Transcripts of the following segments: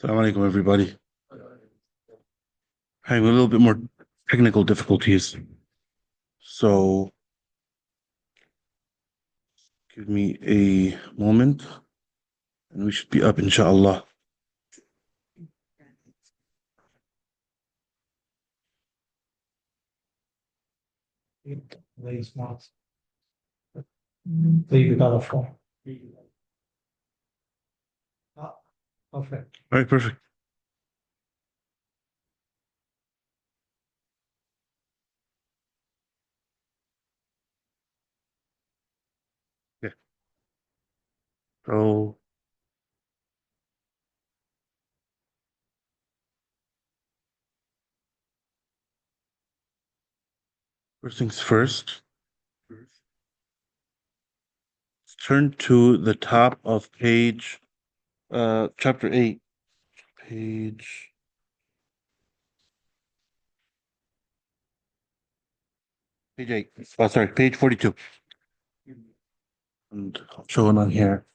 Assalamu alaikum, everybody. Having a little bit more technical difficulties. So give me a moment and we should be up, inshallah. Very smart. Very colorful. Ah, perfect. All right, perfect. Okay. So first things first, let's turn to the top of page chapter 8. Page page 8. Oh, sorry, page 42. And I'll show it on here.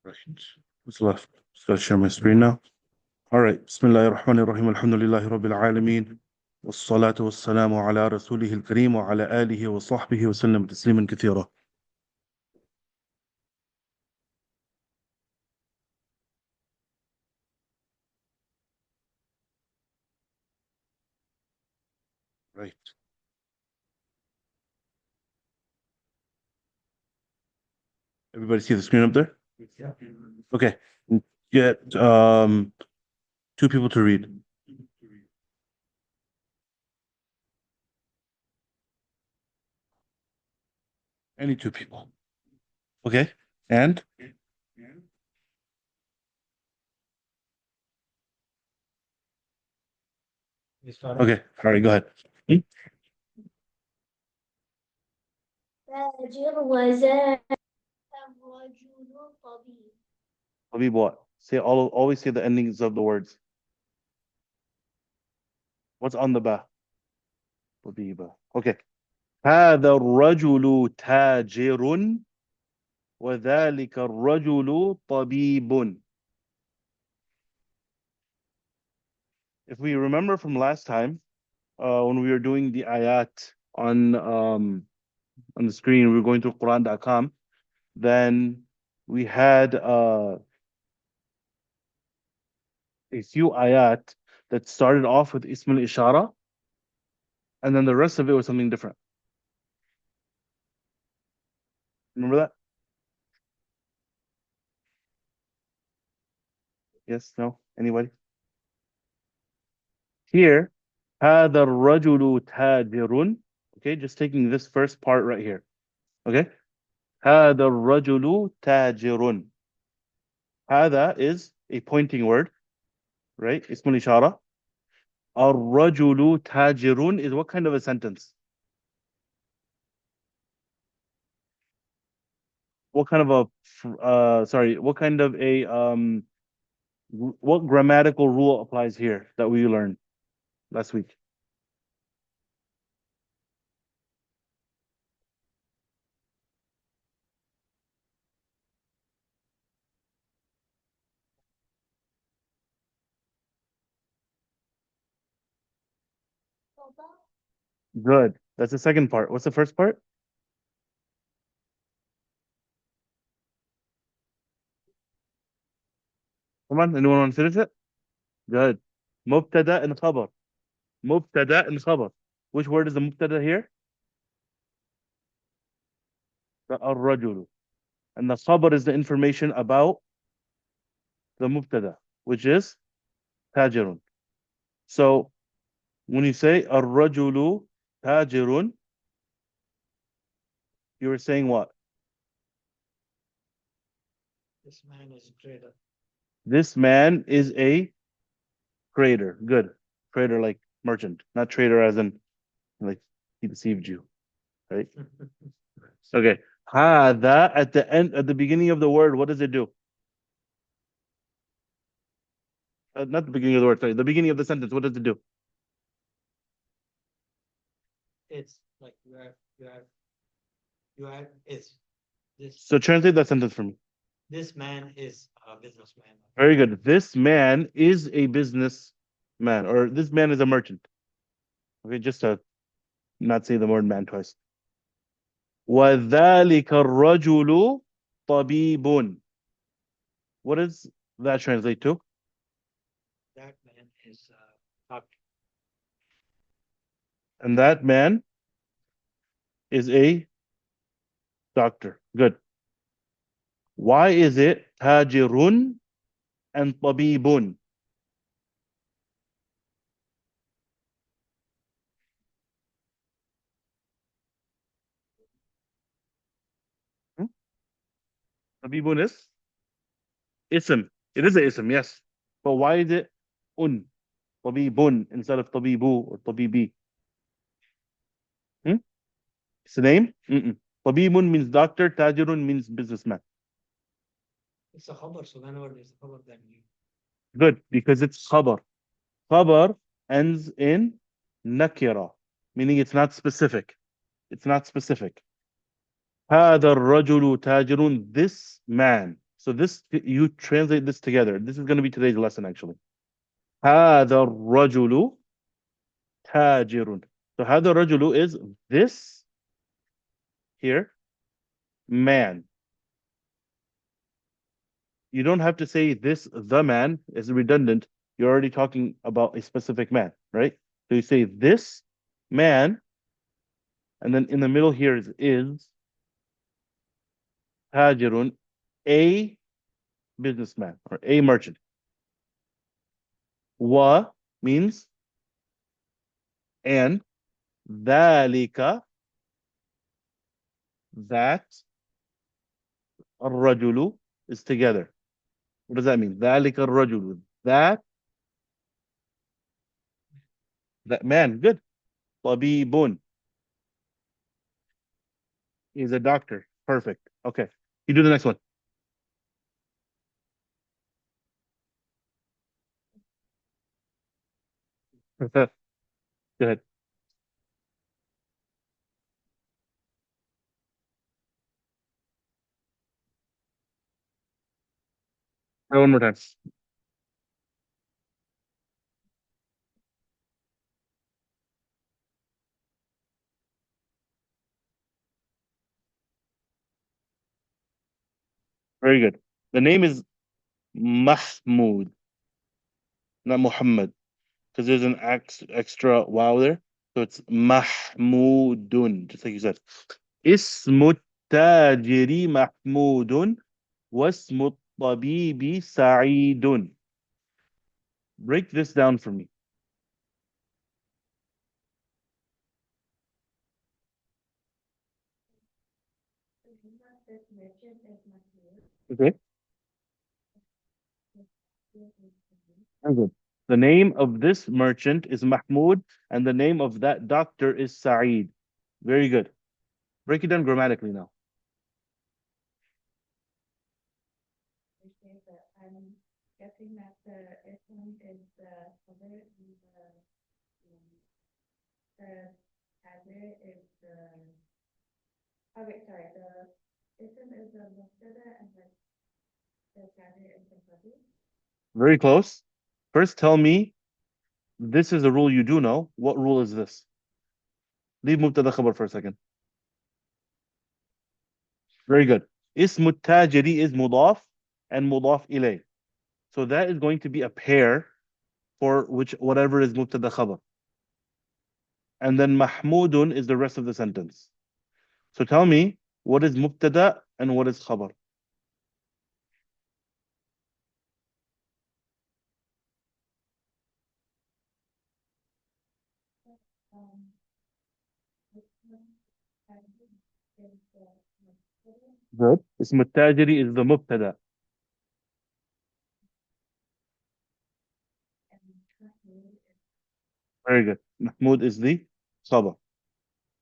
Right. What's left? Just gotta share my screen now. All right. Bismillahir Rahmanir Rahim. Alhamdulillahi Rabbil Alameen. والصلاة والسلام على رسوله الكريم وعلى آله وصحبه وسلم تسليما كثيرا. Right. Everybody see the screen up there? Yeah. Okay. Get two people to read. Any two people. Okay. And We start. okay. All right, go ahead. Hmm? تاجر وزاد الرجل طبيب. Habib, what? Say always say the endings of the words. What's on the ba? Habiba. Okay. هذا الرجل تاجر وذلك الرجل طبيب. If we remember from last time, when we were doing the ayat on the screen, we were going through Quran.com, then we had a few ayat that started off with Ism al-Ishara, and then the rest of it was something different. Remember that? Yes? No? Anybody? Here, هذا الرجل تاجر. Okay, just taking this first part right here. Okay? هذا الرجل تاجر. هذا is a pointing word, right? اسم الإشارة. الرجل تاجر is what kind of a sentence? What kind of what kind of a what grammatical rule applies here that we learned last week? Good. That's the second part. What's the first part? Come on, anyone want to finish it? Good. مبتدا and خبر. مبتدا and خبر. Which word is the mubtada here? The الرجل. And the khabar is the information about the mubtada, which is tajirun. So when you say الرجل tajirun, you were saying what? This man is a trader. This man is a trader. Good. Trader like merchant, not trader as in like he deceived you, right? Okay. Hada at the end, at the beginning of the word, what does it do? not the beginning of the word, sorry, the beginning of the sentence. What does it do? It's like you have is this So translate that sentence for me. this man is a businessman. Very good. This man is a businessman, or this man is a merchant. Okay, just to not say the word man twice. وَذَلِكَ الرَّجُلُ طَبِيبٌ. What does that translate to? That man is a doctor. And that man is a doctor. Good. Why is it tajirun and tabibun? Hmm? Tabibun is ism. It is a ism, yes. But why is it tabibun instead of tabibu or tabibi? Hmm? It's a name? Mm-mm. Tabibun means doctor, tajirun means businessman. It's a khabar, so whenever there's a khabar, then you Good, because it's khabar. Khabar ends in nakira, meaning it's not specific. It's not specific. هذا الرجل تاجر. This man. So this, you translate this together. This is going to be today's lesson, actually. هذا الرجل تاجر. So هذا الرجل is this here man. You don't have to say this the man is redundant. You're already talking about a specific man, right? So you say this man, and then in the middle here is tajirun, a businessman or a merchant. Wa means and, ذلك that, الرجل is together. What does that mean? ذلك الرجل, that man. Good. طبيب is a doctor. Perfect. Okay. You do the next one. Go ahead. Try one more time. Very good. The name is Mahmoud, not Muhammad, because there's an extra wow there. So it's Mahmudun, just like you said. اسم التاجر محمود واسم الطبيب سعيد. Break this down for me. Okay. Very good. The name of this merchant is Mahmoud, and the name of that doctor is Sa'id. Very good. Break it down grammatically now. I'm guessing that the ism is the cover and the hazard is the, oh wait, sorry, the ism is the mubtada and the hazard is the khabar. Very close. First, tell me, this is a rule you do know. What rule is this? Leave mubtada khabar for a second. Very good. Ism tajiri is mudaf and mudaf ilay. So that is going to be a pair for whatever is mubtada khabar. And then Mahmudun is the rest of the sentence. So tell me, what is mubtada and what is khabar? Um, ism hazard is the mubtada Good. Ism tajiri is the mubtada. and mahmud is Very good. Mahmud is the khabar.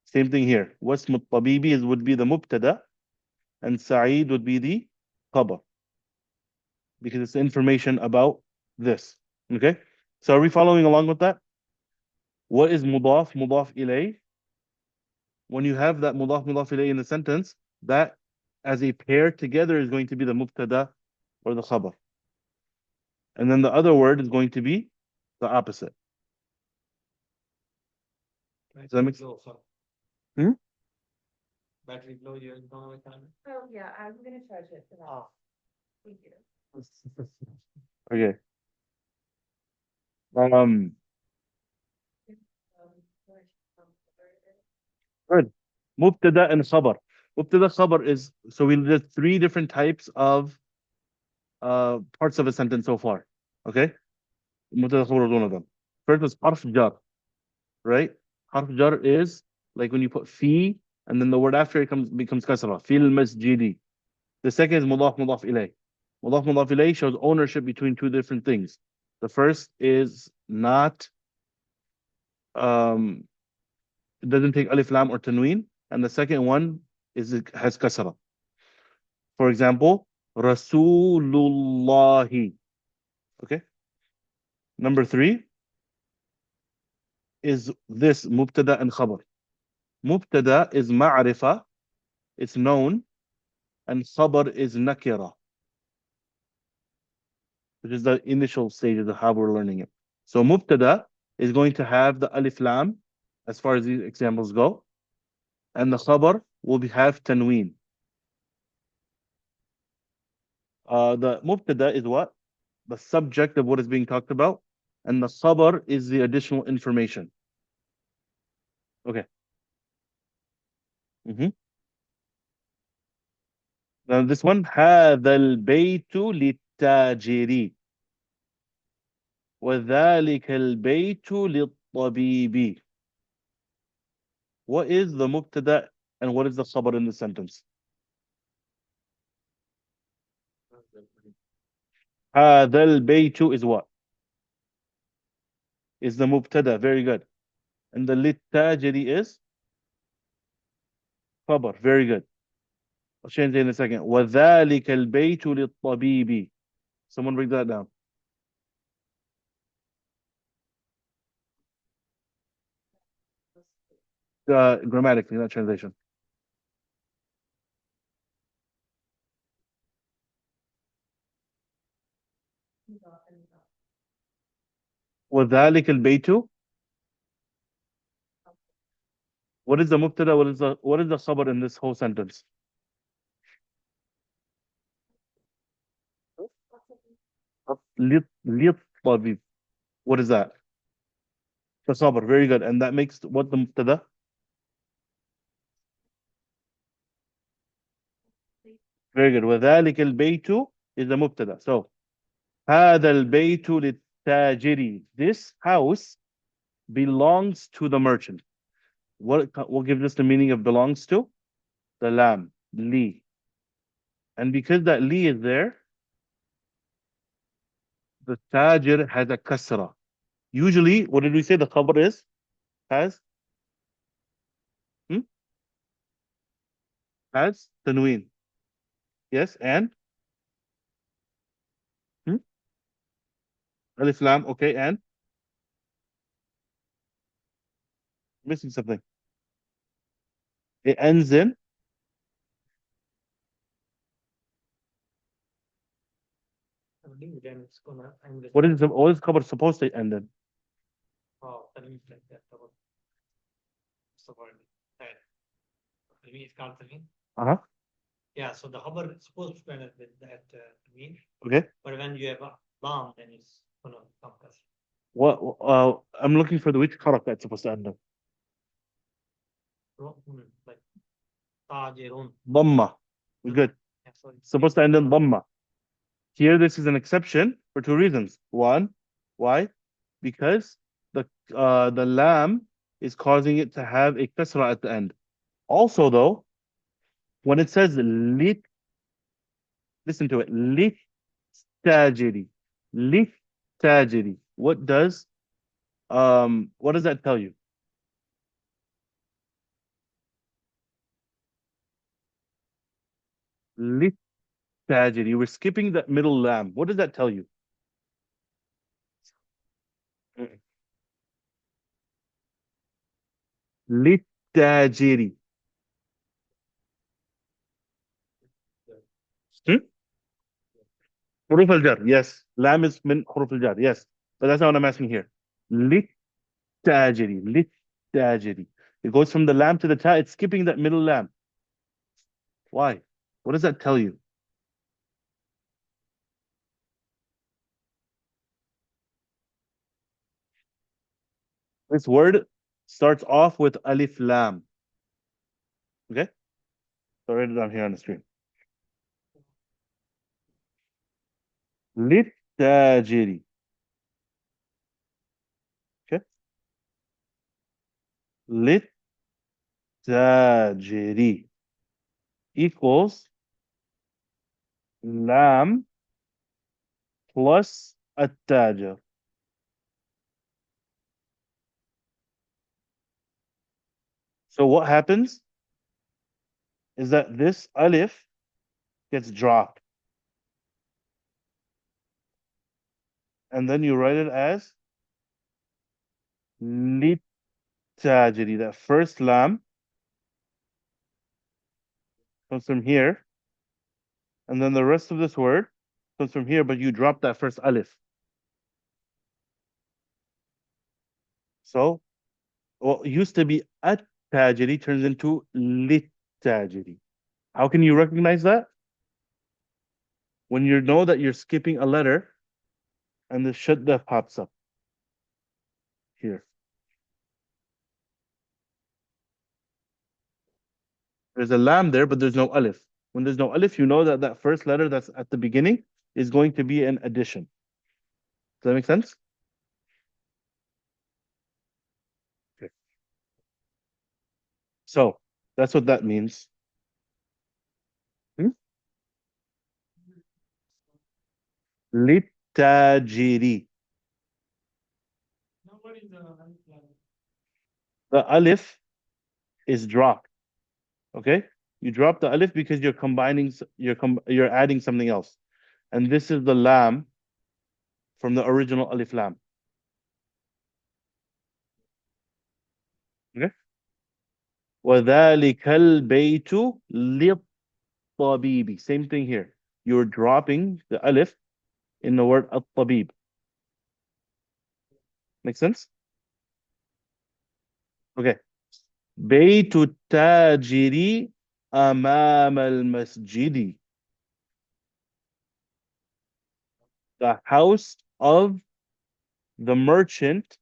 Same thing here. Wasm tabibi would be the mubtada and Sa'id would be the khabar because it's information about this. Okay. So are we following along with that? What is mudaf ilay? When you have that mudaf ilay in the sentence, that as a pair together is going to be the mubtada or the khabar. And then the other word is going to be the opposite. Does that make sense? Low, sorry. Hmm? Battery low, you're going with time. Oh, yeah, I'm gonna charge it for that. Ah. Thank you. Okay. Where's, where is it? Good. Mubtada and khabar. Mubtada khabar is, so we did three different types of parts of a sentence so far. Okay? Mubtada khabar was one of them. First was harf jar, right? Harf jar is like when you put fi and then the word after it becomes kasra. Fil masjidi. The second is mudaf ilay. Mudaf ilay shows ownership between two different things. The first is not um it doesn't take alif lam or tanween, and the second one is it has kasra. For example, Rasulullahi. Okay. Number three is this mubtada and khabar. Mubtada is ma'rifa, it's known, and khabar is nakira, which is the initial stage of how we're learning it. So mubtada is going to have the alif lam, as far as these examples go, and the khabar will have tanween. The mubtada is what? The subject of what is being talked about, and the khabar is the additional information. Okay. Mhm. Now this one, هذا البيت للتاجر وذلك البيت للطبيب. What is the mubtada and what is the khabar in the sentence? هذا البيت is what? Is the mubtada. Very good. And the للتاجر is khabar. Very good. I'll change it in a second. وذلك البيت للطبيب. Someone bring that down. Grammatically, not translation. وذلك البيت. What is the mubtada? What is the khabar in this whole sentence? للطبيب. What is that? The khabar. Very good. And that makes what the mubtada? Very good. وذلك البيت is the mubtada. So هذا البيت للتاجر. This house belongs to the merchant. What gives us the meaning of belongs to? The lam, li. And because that li is there, the tajir has a kasra. Usually, what did we say the khabar is? Has? Hmm? Has tanween. Yes, and? Hmm? Alif lam, okay, and? Missing something. It ends in? Then it's gonna end with What is khabar supposed to end in? oh, Tanveen like that. What's the word? That. Tanveen is called Tanveen. Uh-huh. Yeah, so the khabar is supposed to end with that Tanveen, Okay. but when you have a lam, then it's gonna come as I'm looking for the which haraka it's supposed to end in. like tajirun. Dhamma. Good. Yeah, so It's supposed to end in dhamma. Here, this is an exception for two reasons. One, why? Because the lam is causing it to have a kasra at the end. Also, though, when it says lit, listen to it, lit tajiri, lit tajiri. What does that tell you? Lit tajiri. We're skipping that middle lam. What does that tell you? للتاجر. Hmm? حروف الجر. Yes. لام is من حروف الجر. Yes. But that's not what I'm asking here. للتاجر. للتاجر. It goes from the lam to the ta. It's skipping that middle lam. Why? What does that tell you? This word starts off with alif lam. Okay? So write it down here on the screen. للتاجر. Okay? للتاجر equals lam plus التاجر. So what happens is that this alif gets dropped, and then you write it as للتاجر. That first lam comes from here, and then the rest of this word comes from here, but you drop that first alif. So what used to be at-tajiri turns into lit-tajiri. How can you recognize that? When you know that you're skipping a letter and the shadda pops up here. There's a lam there, but there's no alif. When there's no alif, you know that that first letter that's at the beginning is going to be an addition. Does that make sense? Okay. So that's what that means. Hmm? Litajiri. Now, what is the alif lam? The alif is dropped. Okay? You drop the alif because you're combining, you're adding something else. And this is the lam from the original alif lam. Okay? وَذَلِكَ الْبَيْتُ لِلطَّبِيبِ. Same thing here. You're dropping the alif in the word at-tabib. Make sense? Okay. بيت التاجر أمام المسجد. The house of the merchant.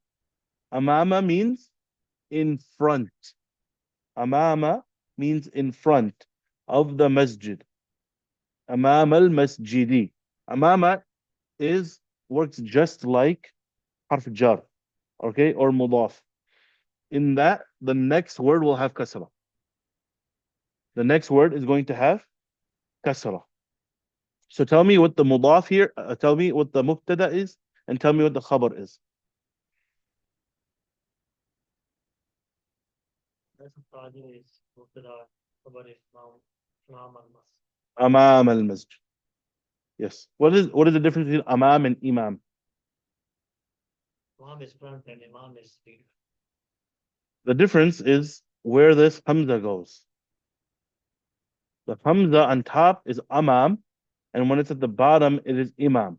Amama means in front. Amama means in front of the masjid. Amam al-masjidi. Amama is works just like harf jar, okay, or mudaf. In that, the next word will have kasra. The next word is going to have kasra. So tell me what the mudaf here, tell me what the mubtada is, and tell me what the khabar is. That's the Tajir is Mubtada, Khabar is Imam al-Mas. Amam al-masjid. Yes. What is the difference between amam and imam? Imam is front and Imam is lead. The difference is where this hamza goes. The hamza on top is amam, and when it's at the bottom, it is imam.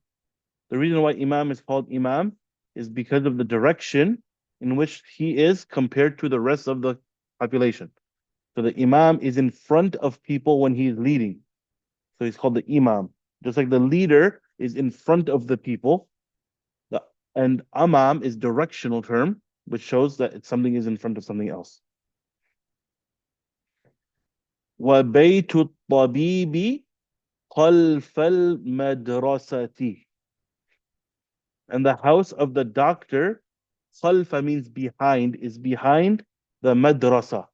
The reason why imam is called imam is because of the direction in which he is compared to the rest of the population. So the imam is in front of people when he is leading. So he's called the imam. Just like the leader is in front of the people. And amam is directional term, which shows that something is in front of something else. وبيت الطبيب خلف المدرسة. And the house of the doctor, khalfa means behind, is behind the madrasa,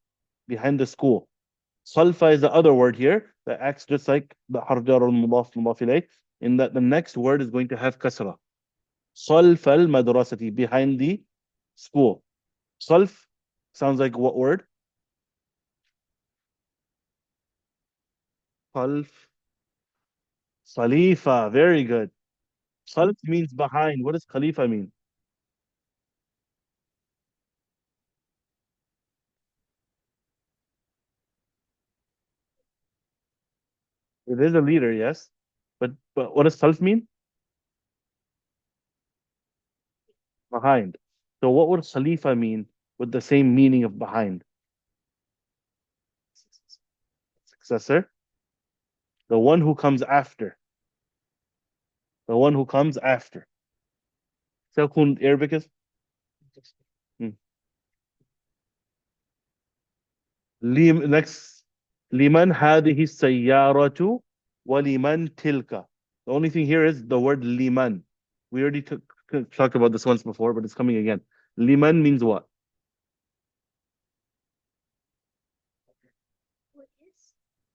behind the school. Khalfa is the other word here that acts just like the harjar al mudaf mudaf ilayh, in that the next word is going to have kasra. Khalf al madrasati, behind the school. Khalf sounds like what word? Khalf. Khalifa, very good. Khalf means behind. What does Khalifa mean? It is a leader, yes. But what does khalf mean? Behind. So what would Khalifa mean with the same meaning of behind? Successor. The one who comes after. The one who comes after. سيكون Arabic is? Hmm. Next. لمن هذه السيارة ولمن تلك. The only thing here is the word liman. We already talked about this once before, but it's coming again. Liman means what?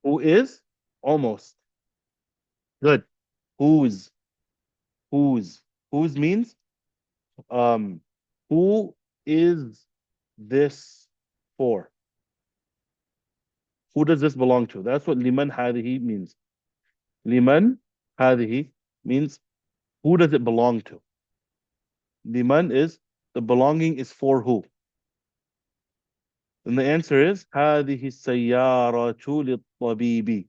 Who is? Almost. Good. Whose? Whose? Whose means um who is this for? Who does this belong to? That's what liman hadihi means. Liman hadihi means who does it belong to? Liman is the belonging is for who? And the answer is هذه السيارة للطبيب.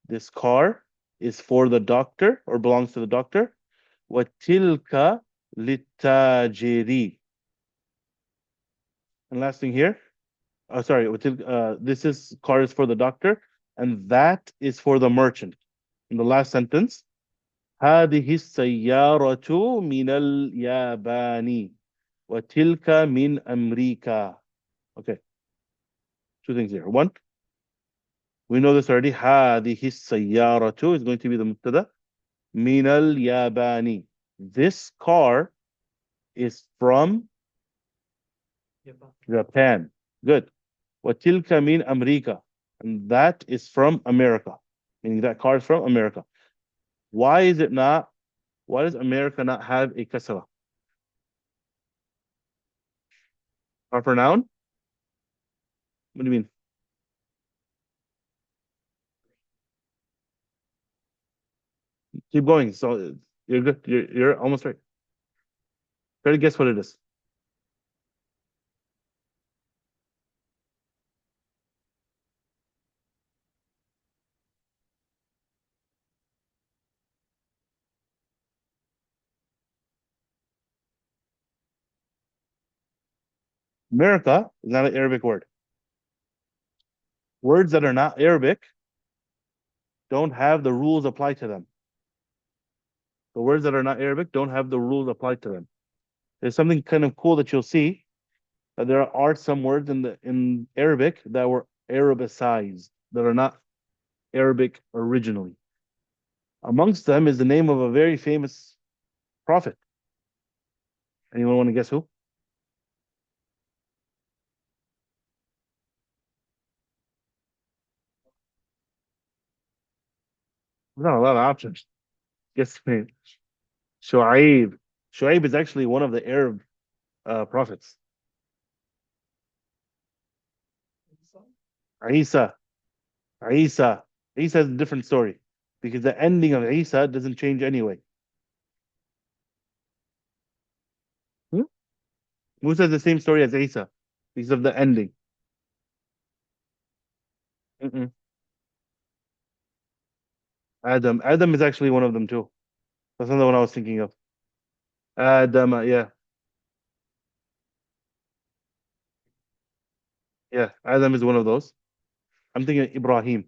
This car is for the doctor or belongs to the doctor. وتلك للتاجر. And last thing here, sorry, this is car is for the doctor, and that is for the merchant. In the last sentence, هذه السيارة من اليابان وتلك من أمريكا. Okay, two things here. One, we know this already. هذه السيارة is going to be the مبتدا. من اليابان. This car is from Japan. Good. وتلك من أمريكا. And that is from America. Meaning that car is from America. Why is it not? Why does America not have a kasra? Proper noun? What do you mean? Keep going. So you're good. You're almost right. Try to guess what it is. America is not an Arabic word. Words that are not Arabic don't have the rules applied to them. The words that are not Arabic don't have the rules applied to them. There's something kind of cool that you'll see that there are some words in Arabic that were Arabicized that are not Arabic originally. Amongst them is the name of a very famous prophet. Anyone want to guess who? There's not a lot of options. Guess the name. Shu'aib. Shu'aib is actually one of the Arab prophets. Isa. Isa. Isa is a different story because the ending of Isa doesn't change anyway. Hmm? Musa is the same story as Isa because of the ending. Mm-mm. Adam. Adam is actually one of them too. That's not the one I was thinking of. Adam, yeah. Yeah, Adam is one of those. I'm thinking of Ibrahim.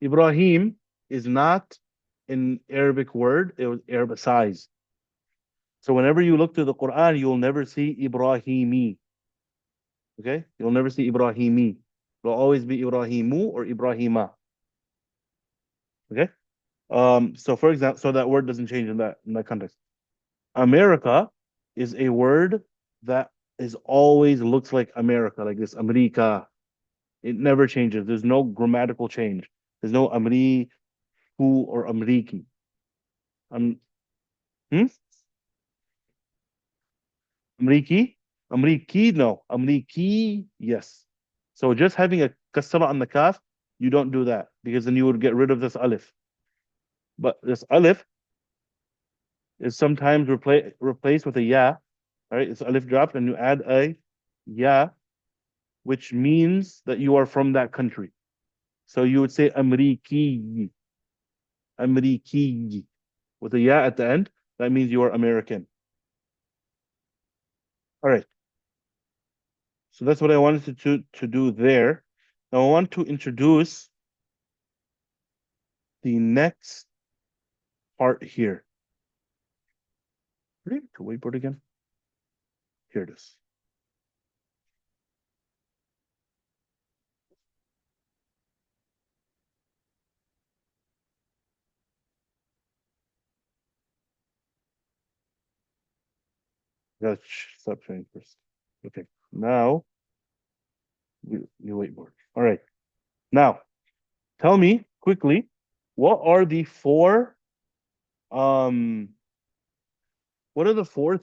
Ibrahim is not an Arabic word, it was Arabicized. So whenever you look to the Quran, you'll never see Ibrahimi. Okay? You'll never see Ibrahimi. It'll always be Ibrahimu or Ibrahima. Okay? So for example, so that word doesn't change in that context. America is a word that is always looks like America, like this America. It never changes. There's no grammatical change. There's no Amriku or Amriki. Hmm? Amriki? Amriki? No. Amriki? Yes. So just having a kasra on the kaf, you don't do that because then you would get rid of this alif. But this alif is sometimes replaced with a ya. All right, it's alif dropped and you add a ya, which means that you are from that country. So you would say أمريكي. أمريكي. With a ya at the end, that means you are American. All right. So that's what I wanted to do there. Now I want to introduce the next part here. Ready to whiteboard again? Here it is. Let's stop sharing first. Okay. Now you whiteboard. All right. Now tell me quickly, what are the um what are the four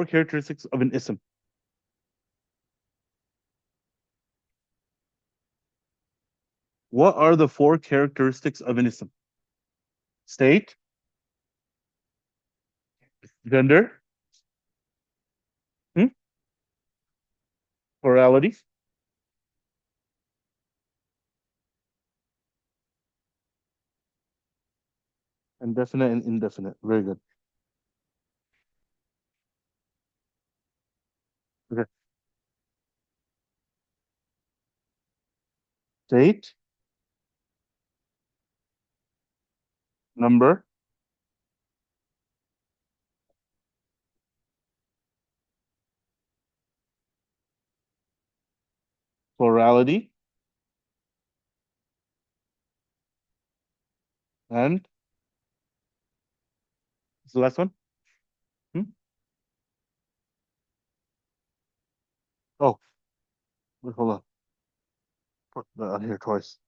characteristics of an ism? What are the four characteristics of an ism? State, gender, hmm? Plurality, and definite and indefinite. Very good. Okay. State, number, plurality, and what's the last one? Hmm? Oh, wait, hold on. Put that on here twice.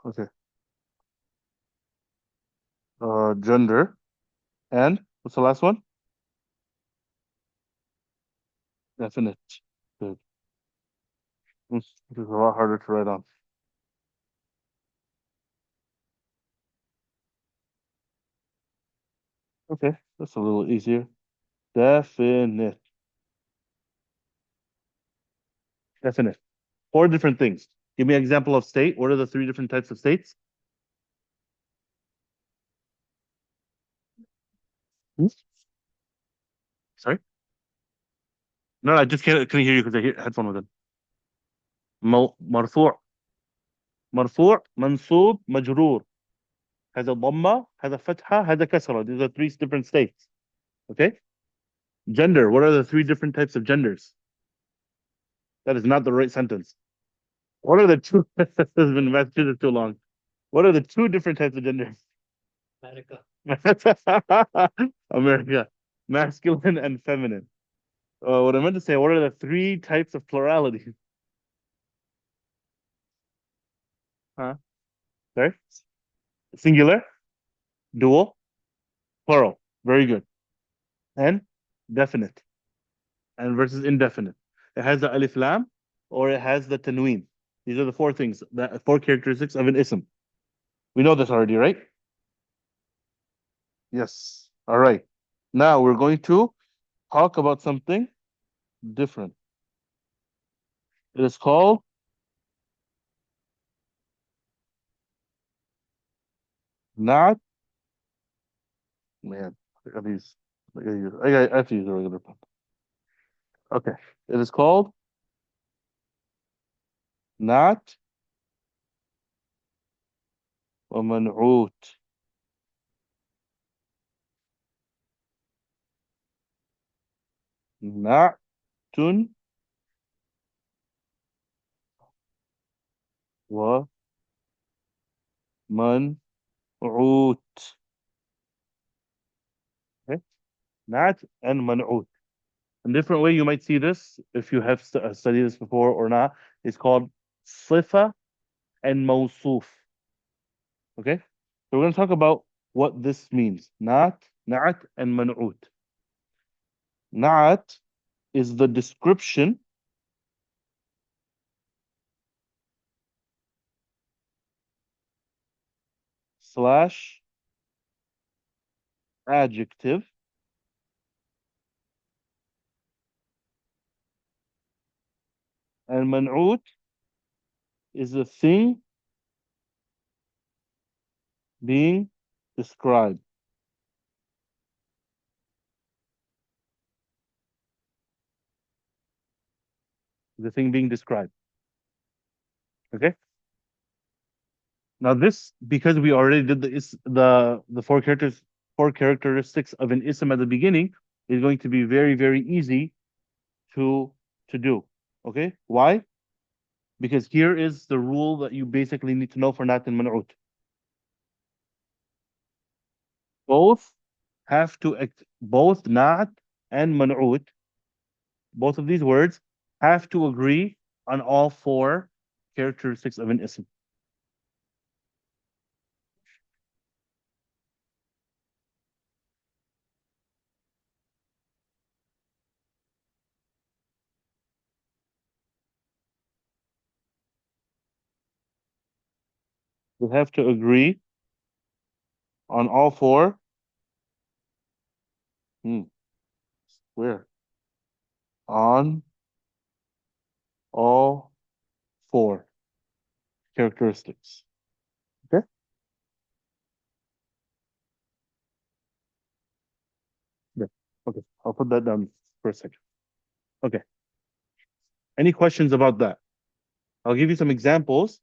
Okay. Gender, and what's the last one? Definite. Good. This is a lot harder to write on. Okay, that's a little easier. Definite. Definite. Four different things. Give me an example of state. What are the three different types of states? Hmm? Sorry? No, I just couldn't hear you because I hear headphone was in. مرفوع مرفوع منصوب مجرور. هذا ضمة هذا فتحة هذا كسرة. These are three different states. Okay? Gender. What are the three different types of genders? That is not the right sentence. What are the two? This has been Massachusetts too long. What are the two different types of genders? America. America. Masculine and feminine. What I meant to say, what are the three types of plurality? Huh? Sorry? Singular, dual, plural. Very good. And definite. And versus indefinite. It has the alif lam or it has the tanween. These are the four things, the four characteristics of an ism. We know this already, right? Yes. All right. Now we're going to talk about something different. It is called not, man, I gotta use, I have to use a regular pen. Okay. It is called not ومنعوت. نعت ومنعوت. Okay. نعت and منعوت. A different way you might see this, if you have studied this before or not, is called صفة and موصوف. Okay? So we're going to talk about what this means. نعت, نعت, and منعوت. نعت is the description slash adjective And man'ut is the thing being described. The thing being described. Okay. Now this, because we already did the four characteristics of an ism at the beginning, is going to be very, very easy to do. Okay. Why? Because here is the rule that you basically need to know for nat and man'ut. Both both nat and man'ut, both of these words have to agree on all four characteristics of an ism. They have to agree on all four. Hmm, where? On all four characteristics. Okay? Yeah. Okay. I'll put that down for a second. Okay. Any questions about that? I'll give you some examples,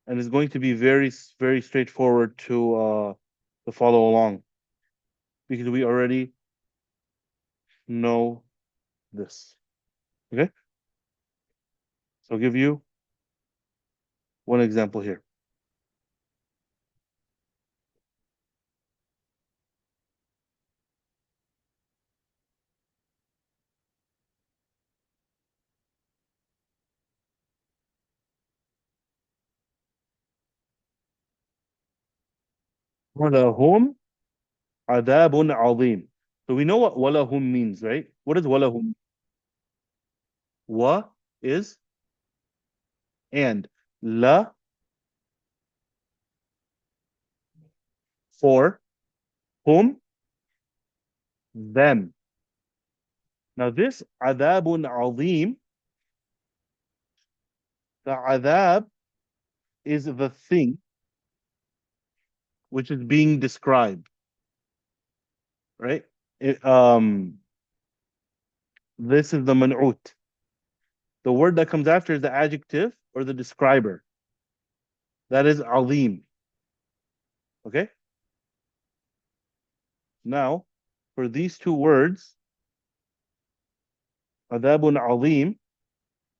and it's going to be very, very straightforward to follow along because we already know this. Okay? So I'll give you one example here. وَلَهُمْ عَذَابٌ عَظِيمٌ. So we know what وَلَهُمْ means, right? What is وَلَهُمْ? Wa is and. La for whom? Them. Now this عذاب عظيم, the adab is the thing which is being described, right? It, this is the man'ut. The word that comes after is the adjective or the describer. That is azim. Okay? Now, for these two words, adabun azim,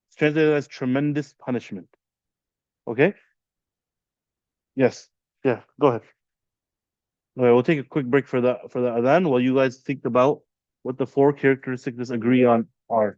it's translated as tremendous punishment. Okay? Yes. Yeah, go ahead. Okay, we'll take a quick break for the adhan while you guys think about what the four characteristics that agree on are.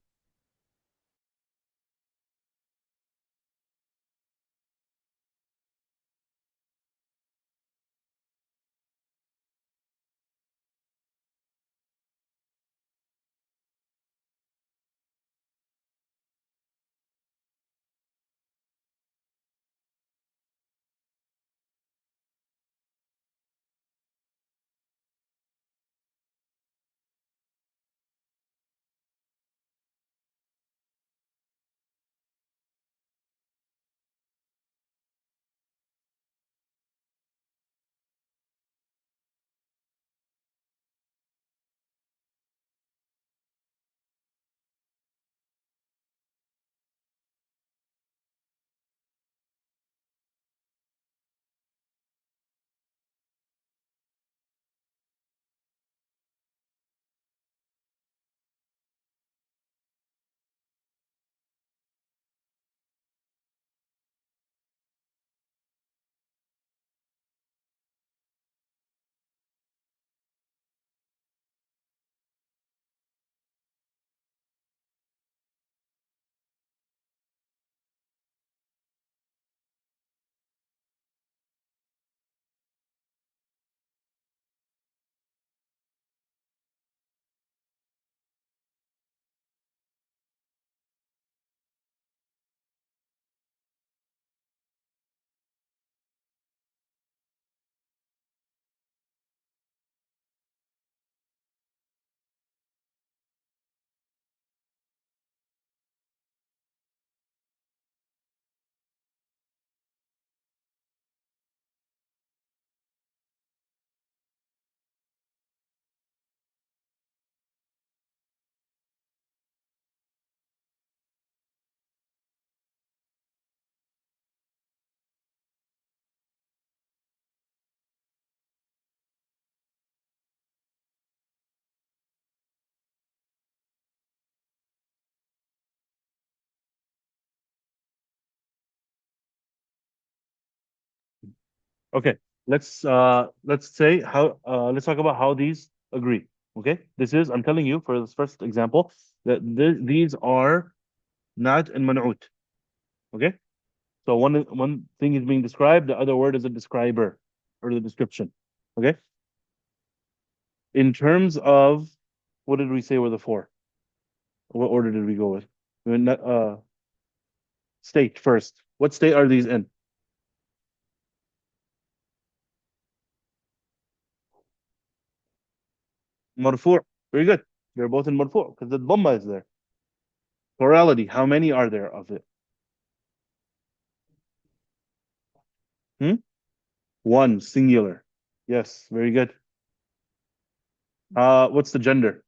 Okay, let's say how let's talk about how these agree. Okay, this is I'm telling you for this first example that these are not and man'ut. Okay, so one thing is being described, the other word is a describer or the description. Okay, in terms of what did we say were the four? What order did we go with? We went, state first. What state are these in? Marfu'. Very good. They're both in marfu' because the dhamma is there. Plurality. How many are there of it? Hmm? One, singular. Yes, very good. What's the gender?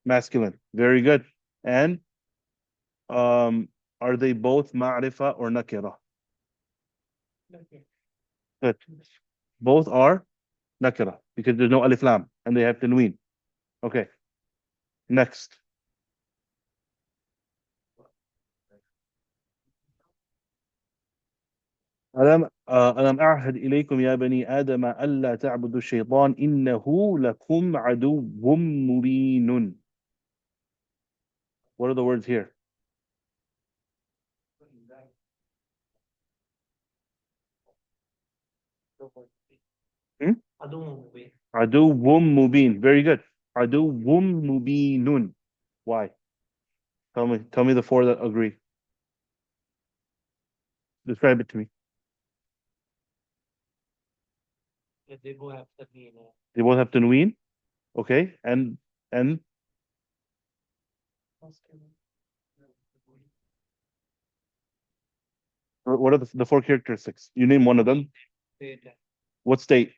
Masculine. Very good. And um, are they both ma'rifa or nakira? Good. Both are nakira because there's no alif lam and they have tanween. Okay. Next. ألم أعهد إليكم يا بني آدم ألا تعبدوا الشيطان إنه لكم عدو مبين. What are the words here? Hmm? عدو مبين. Very good. عدو مبين. Why? Tell me the four that agree. Describe it to me. Yeah, they both have the mean. They both have tanween. Okay. And what are the four characteristics? You name one of them. They What state?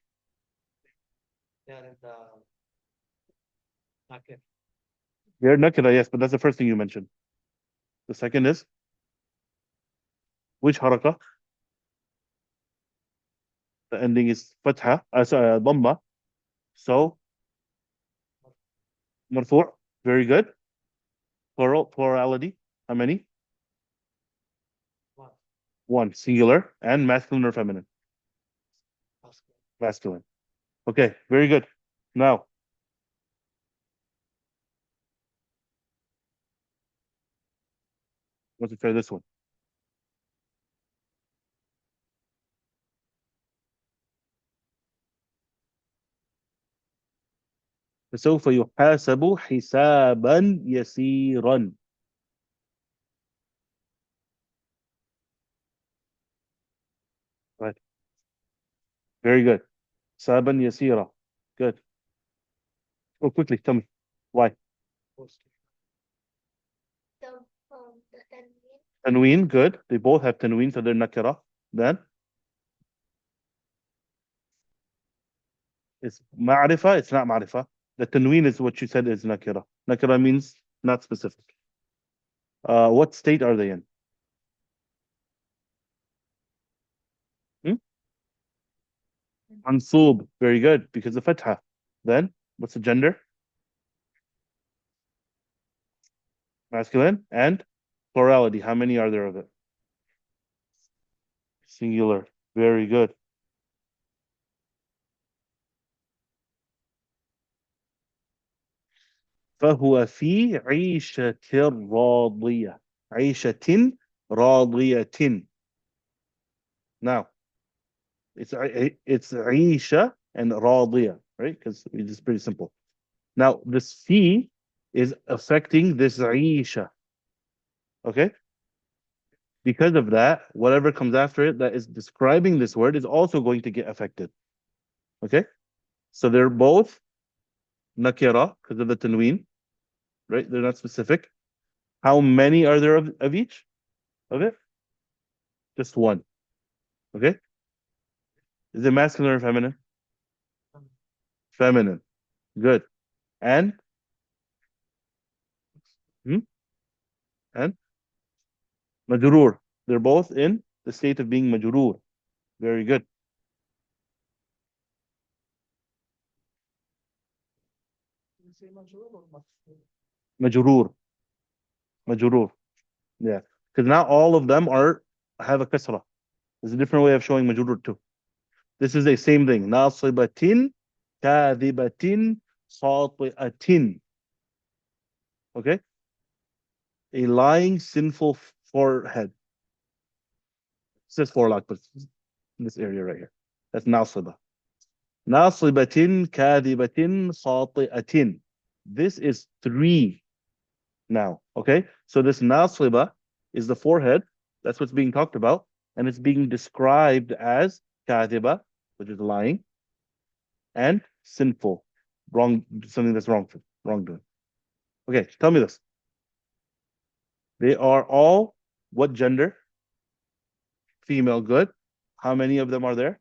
are in the market. They're nakira, yes, but that's the first thing you mentioned. The second is which haraka? The ending is fatha, sorry, dhamma. So marfu'. Very good. Plurality. How many? One. One. Singular. And masculine or feminine? Basket. Masculine. Okay, very good. Now, let's try this one. فسوف يحاسب حسابا يسيرا. Right. Very good. حسابا يسيرا. Good. Oh, quickly, tell me. Why? Post. the tanween. Tanween, good. They both have tanween, so they're nakira. Then it's ma'rifa, it's not ma'rifa. The tanween is what you said is nakira. Nakira means not specific. What state are they in? Hmm? Mansub. Very good, because of fatha. Then, what's the gender? Masculine. And plurality. How many are there of it? Singular. Very good. فهو في عيشة راضية. عيشة راضية. Now, it's عيشة and راضية, right? Because it's pretty simple. Now, this fi is affecting this عيشة. Okay? Because of that, whatever comes after it that is describing this word is also going to get affected. Okay? So they're both nakira because of the tanween, right? They're not specific. How many are there of each of it? Just one. Okay? Is it masculine or feminine? Feminine. Good. And hmm? and majrur. They're both in the state of being majrur. Very good. Majrur. Majrur. Yeah. Because not all of them are have a kasra. There's a different way of showing majrur too. This is the same thing. Nasibatin, kadhibatin, sati'atin. Okay? A lying, sinful forehead. It says forelock, but it's in this area right here. That's nasiba. Nasibatin, kadhibatin, sati'atin. This is three now. Okay? So this nasiba is the forehead. That's what's being talked about. And it's being described as kadhiba, which is lying, and sinful, wrong, something that's wrongdoing. Okay, tell me this. They are all what gender? Female, good. How many of them are there?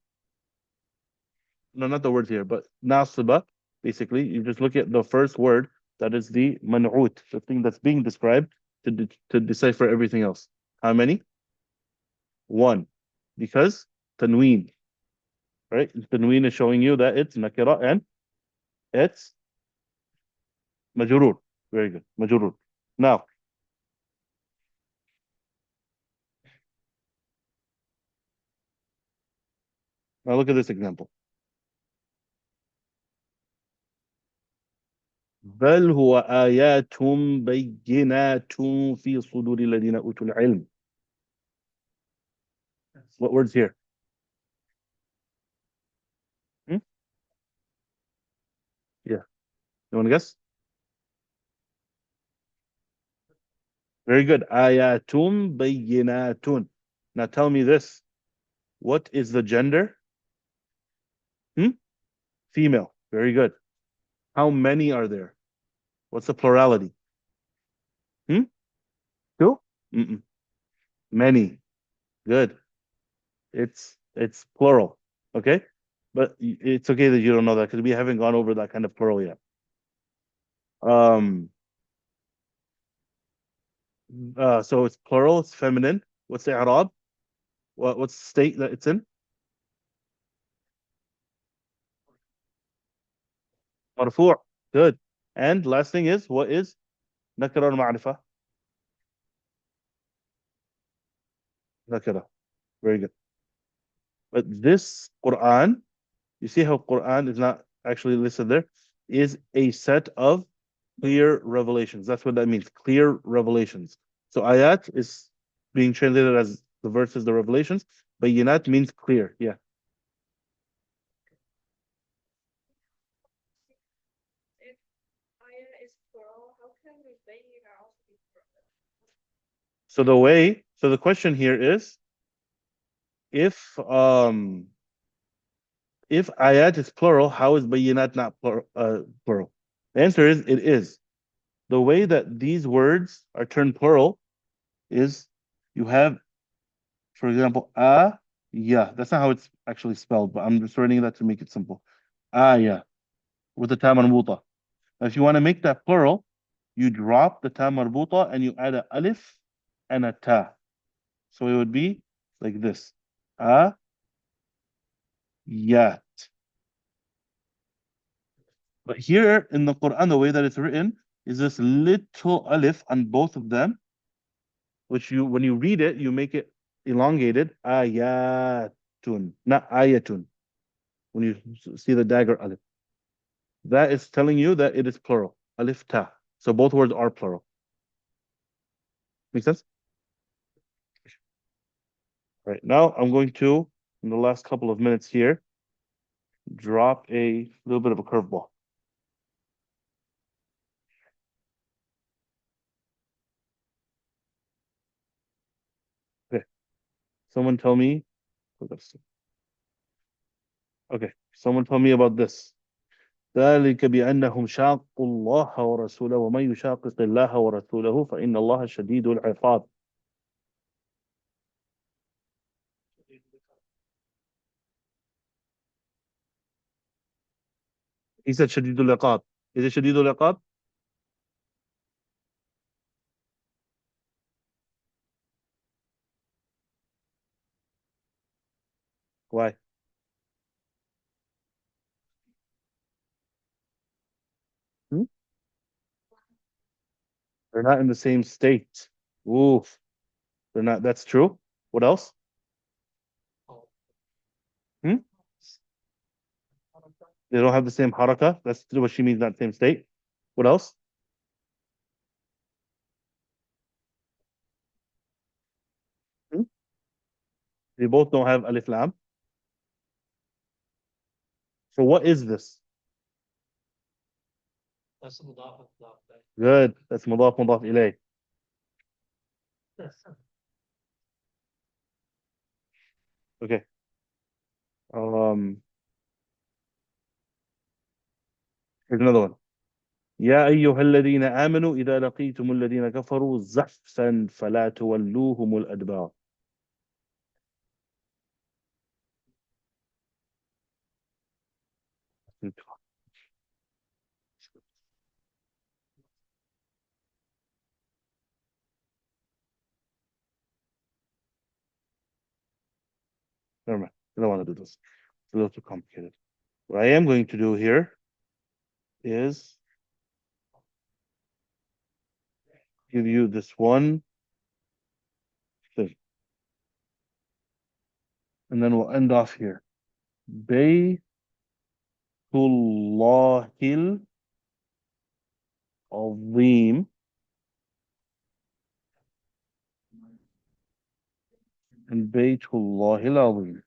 No, not the words here, but nasiba. Basically, you just look at the first word that is the man'ut, the thing that's being described to decipher everything else. How many? One. Because tanween, right? Tanween is showing you that it's nakira and it's majrur. Very good. Majrur. Now, now look at this example. بل هو آيات بينات في صدور الذين أوتوا العلم. What words here? Hmm? Yeah. You want to guess? Very good. آيات بينات. Now tell me this. What is the gender? Hmm? Female. Very good. How many are there? What's the plurality? Hmm? Two? Mm-mm. Many. Good. It's plural. Okay? But it's okay that you don't know that because we haven't gone over that kind of plural yet. Um, so it's plural, it's feminine. What's the i'rab? What's the state that it's in? Marfu'. Good. And last thing is, what is nakira or ma'rifa? Nakira. Very good. But this Quran, you see how Quran is not actually listed there, is a set of clear revelations. That's what that means. Clear revelations. So ayat is being translated as the verses, the revelations. Bayinat means clear. Yeah. If ayah is plural, how can the bayyina also be plural? So the question here is if if ayat is plural, how is bayinat not plural? The answer is it is. The way that these words are turned plural is you have, for example, yeah. That's not how it's actually spelled, but I'm just writing that to make it simple. Yeah, with the ta marbuta. Now, if you want to make that plural, you drop the ta marbuta and you add a alif and a ta. So it would be like this. Yeah. But here in the Quran, the way that it's written is this little alif on both of them, which you, when you read it, you make it elongated. Ayatun, not ayatun. When you see the dagger alif, that is telling you that it is plural. Alif ta. So both words are plural. Make sense? Right. Now I'm going to, in the last couple of minutes here, drop a little bit of a curveball. Okay. Someone tell me. Okay. Someone tell me about this. ذلك بأنهم شاقوا الله ورسوله ومن يشاقق الله ورسوله فإن الله شديد العقاب. He said شديد العقاب. Is it شديد العقاب? Why? Hmm? They're not in the same state. Oof. They're not. That's true. What else? Hmm? They don't have the same haraka. That's what she means, not same state. What else? Hmm? They both don't have alif lam. So what is this? That's مضاف مضاف إليه. Good. That's mudaf mudaf ilayh. Okay. Here's another one. يا أيها الذين آمنوا إذا لقيتم الذين كفروا زحفا فلا تولوهم الأدبار. Never mind. I don't want to do this. It's a little too complicated. What I am going to do here is give you this one thing. And then we'll end off here. Baytullahil Azim and Baytullahil Azim.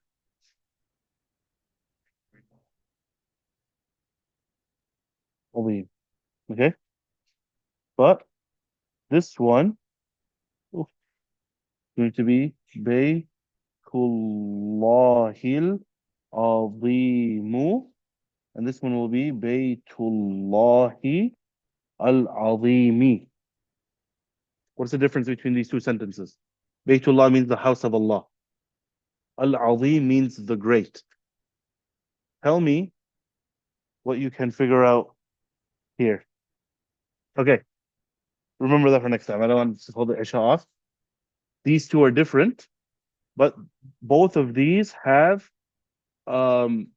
Azim. Okay? But this one is going to be Baytullahil Azimu. And this one will be Baytullahi Al-Azimi. What's the difference between these two sentences? Baytullah means the house of Allah. Al-Azim means the great. Tell me what you can figure out here. Okay, remember that for next time. I don't want to hold the Isha off. These two are different, but both of these have um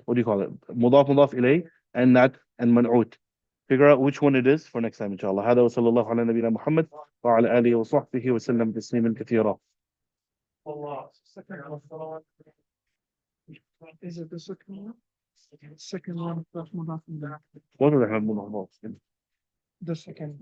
what do you call it? Mudaf mudaf ilay and not and man'ut. Figure out which one it is for next time, inshallah. هذا وصلى الله على نبينا محمد وعلى آله وصحبه وسلم تسليما كثيرا. Allah. Second one. Is it the second one? Second one, that's Mudaf. Both of them have mudaf mudaf. The second.